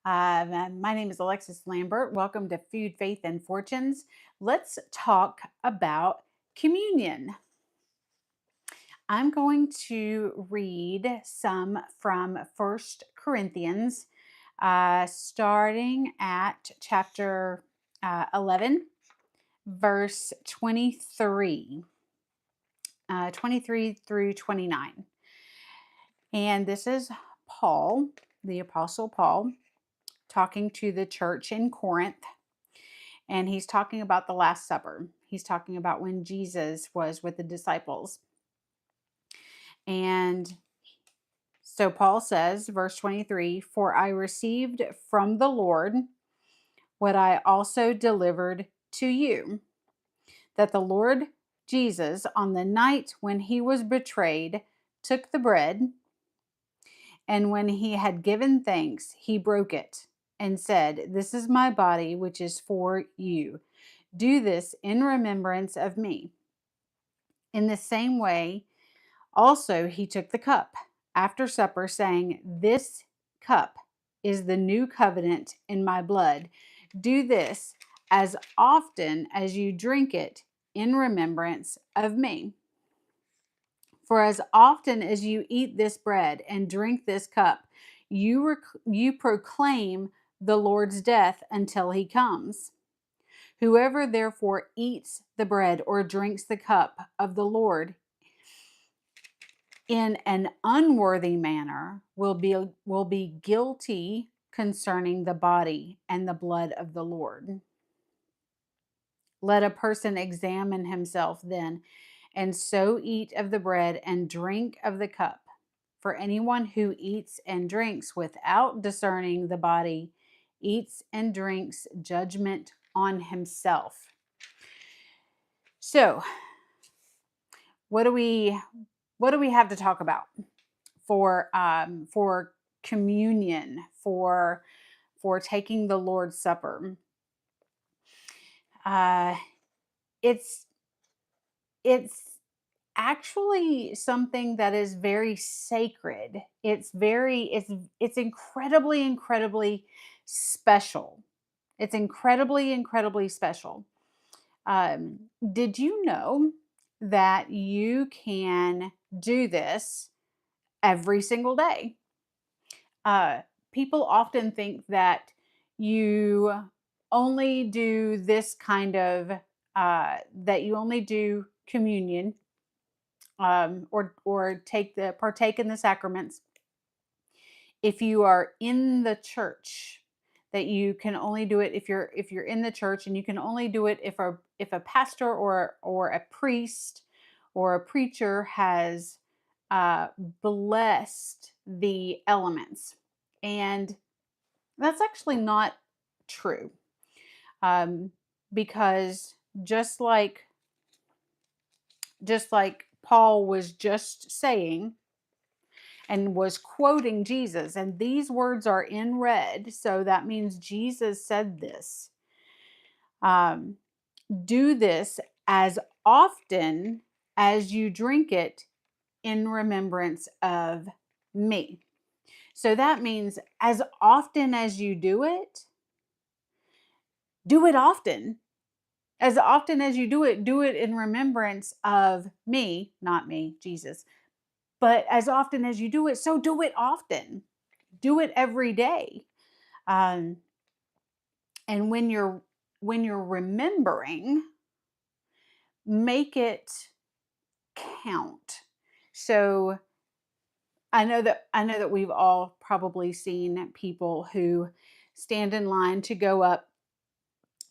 My name is Alexis Lambert. Welcome to Food, Faith, and Fortunes. Let's talk about communion. I'm going to read some from First Corinthians, starting at chapter 11, verse 23 through 29. And this is Paul, the Apostle Paul, talking to the church in Corinth, and he's talking about the Last Supper. He's talking about when Jesus was with the disciples. And so Paul says, verse 23, "For I received from the Lord what I also delivered to you, that the Lord Jesus, on the night when he was betrayed, took the bread, and when he had given thanks, he broke it and said, 'This is my body, which is for you. Do this in remembrance of me.' In the same way, also he took the cup after supper, saying, 'This cup is the new covenant in my blood. Do this as often as you drink it in remembrance of me. For as often as you eat this bread and drink this cup, you proclaim the Lord's death until he comes. Whoever therefore eats the bread or drinks the cup of the Lord in an unworthy manner will be guilty concerning the body and the blood of the Lord. Let a person examine himself then, and so eat of the bread and drink of the cup. For anyone who eats and drinks without discerning the body eats and drinks judgment on himself." So, what do we have to talk about for communion, for taking the Lord's Supper? Uh, it's it's actually something that is very sacred. It's incredibly special. It's incredibly special. Um, did you know that you can do this every single day? Uh, People often think that you only do this kind of that you only do communion, or partake in the sacraments if you are in the church. That you can only do it if you're in the church, and you can only do it if a pastor or a priest or a preacher has uh, blessed the elements. And that's actually not true, um, because just like Paul was just saying and was quoting Jesus, and these words are in red, so that means Jesus said this. Um, Do this as often as you drink it in remembrance of me. So that means as often as you do it often. As often as you do it in remembrance of me, not me, Jesus. But as often as you do it, so do it often. Do it every day. Um, and when you're remembering, make it count. So I know that we've all probably seen people who stand in line to go up,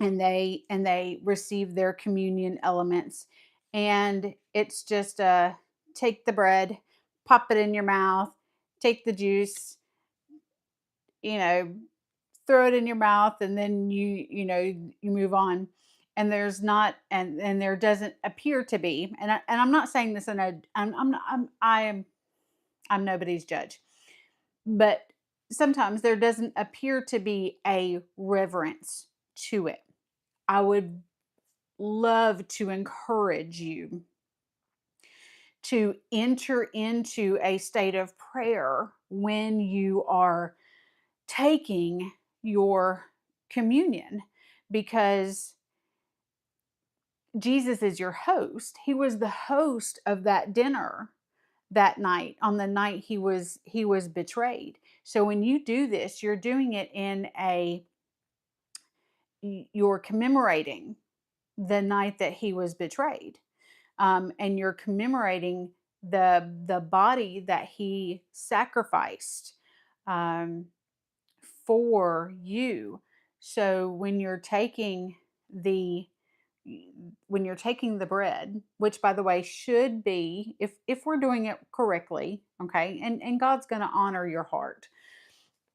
and they receive their communion elements, and it's just take the bread, pop it in your mouth, take the juice, you know throw it in your mouth, and then you move on. And there's not and there doesn't appear to be, and I'm not saying this in a I'm not I'm nobody's judge, but sometimes there doesn't appear to be a reverence to it. I would love to encourage you to enter into a state of prayer when you are taking your communion, because Jesus is your host. He was the host of that dinner that night, on the night he was betrayed. So when you do this, you're doing it in you're commemorating the night that he was betrayed, and you're commemorating the body that he sacrificed, um, for you. So the when you're taking the bread, which by the way should be, if we're doing it correctly, okay, and God's going to honor your heart,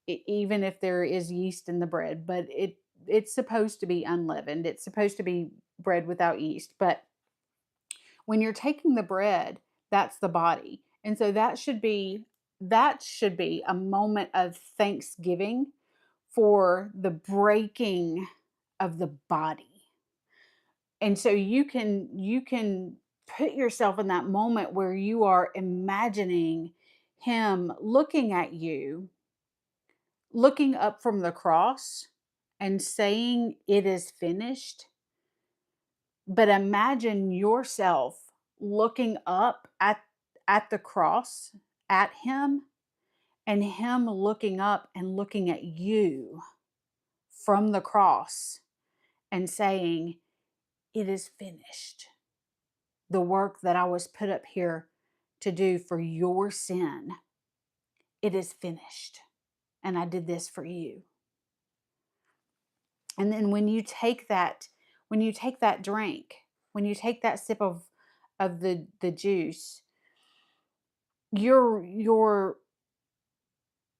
even if there is yeast in the bread, but it's supposed to be unleavened. It's supposed to be bread without yeast. But when you're taking the bread, that's the body. And so that should be a moment of thanksgiving for the breaking of the body. And so you can put yourself in that moment where you are imagining him looking at you, looking up from the cross and saying, "It is finished." But imagine yourself looking up at the cross, at him, and him looking up and looking at you from the cross and saying, "It is finished. The work that I was put up here to do for your sin, it is finished. And I did this for you." And then when you take that drink, when you take that sip of the juice, you're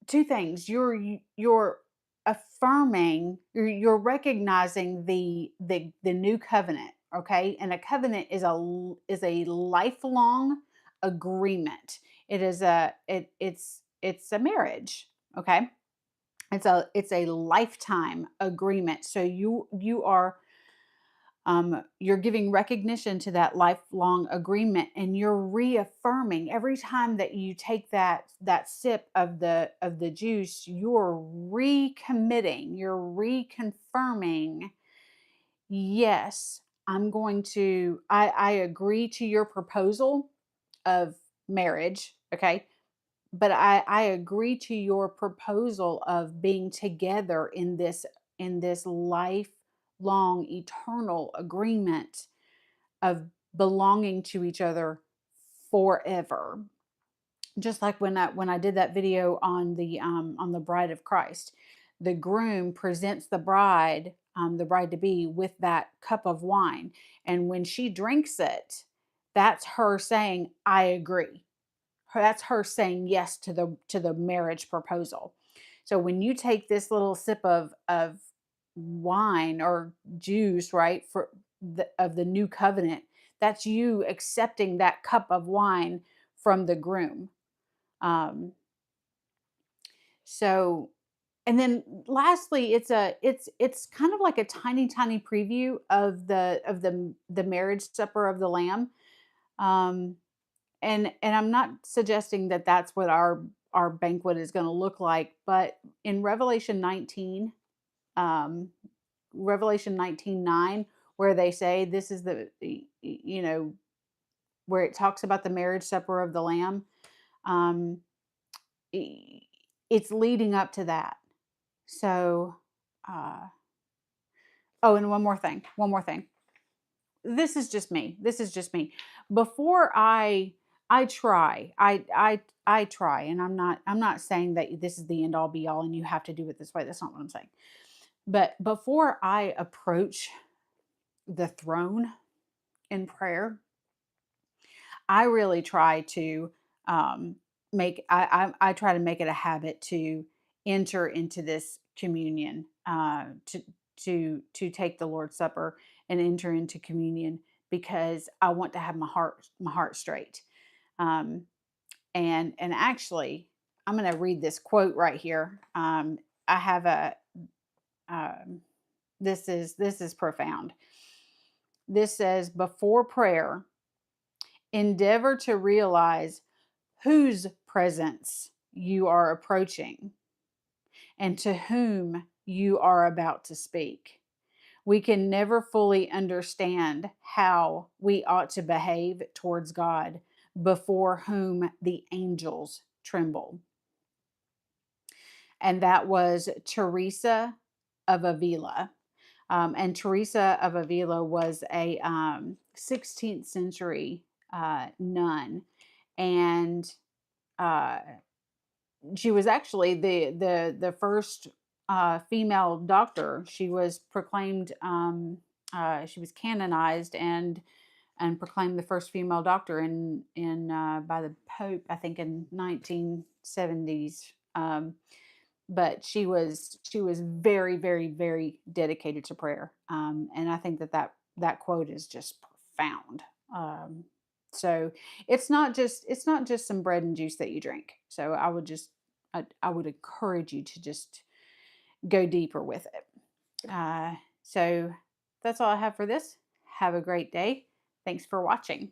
two things. You're affirming, you're recognizing the new covenant, okay? And a covenant is a lifelong agreement. It's a marriage, okay? It's a lifetime agreement. So you're giving recognition to that lifelong agreement, and you're reaffirming every time that you take that sip of the juice. You're recommitting, you're reconfirming, yes, I agree to your proposal of marriage, okay, but I agree to your proposal of being together in this lifelong eternal agreement of belonging to each other forever. Just like when I did that video on the bride of Christ, the groom presents the bride to be, with that cup of wine, and when she drinks it, that's her saying, "I agree." That's her saying yes to the marriage proposal. So when you take this little sip of wine or juice, right, of the new covenant, that's you accepting that cup of wine from the groom. Um, so, and then lastly, it's kind of like a tiny preview of the marriage supper of the Lamb. Um, and I'm not suggesting that that's what our banquet is going to look like, but in um, Revelation 19:9, where they say this is where it talks about the marriage supper of the Lamb, um, it's leading up to that. So, uh, oh, and one more thing. This is just me. This is just me. Before I try, and I'm not saying that this is the end all be all and you have to do it this way. That's not what I'm saying. But before I approach the throne in prayer, I really try to um, I try to make it a habit to enter into this communion, to take the Lord's Supper and enter into communion, because I want to have my heart straight. Um, and actually, I'm going to read this quote right here. I have a um, this is profound. This says, "Before prayer, endeavor to realize whose presence you are approaching, and to whom you are about to speak. We can never fully understand how we ought to behave towards God before whom the angels tremble. And that was Teresa of Avila. And Teresa of Avila was a 16th century nun, and uh, she was actually the first female doctor. She was proclaimed. She was canonized and proclaimed the first female doctor in by the Pope, I think, in 1970s. But she was very, very, very dedicated to prayer, and I think that quote is just profound. So it's not just some bread and juice that you drink. So I would encourage you to just go deeper with it. So that's all I have for this. Have a great day. Thanks for watching.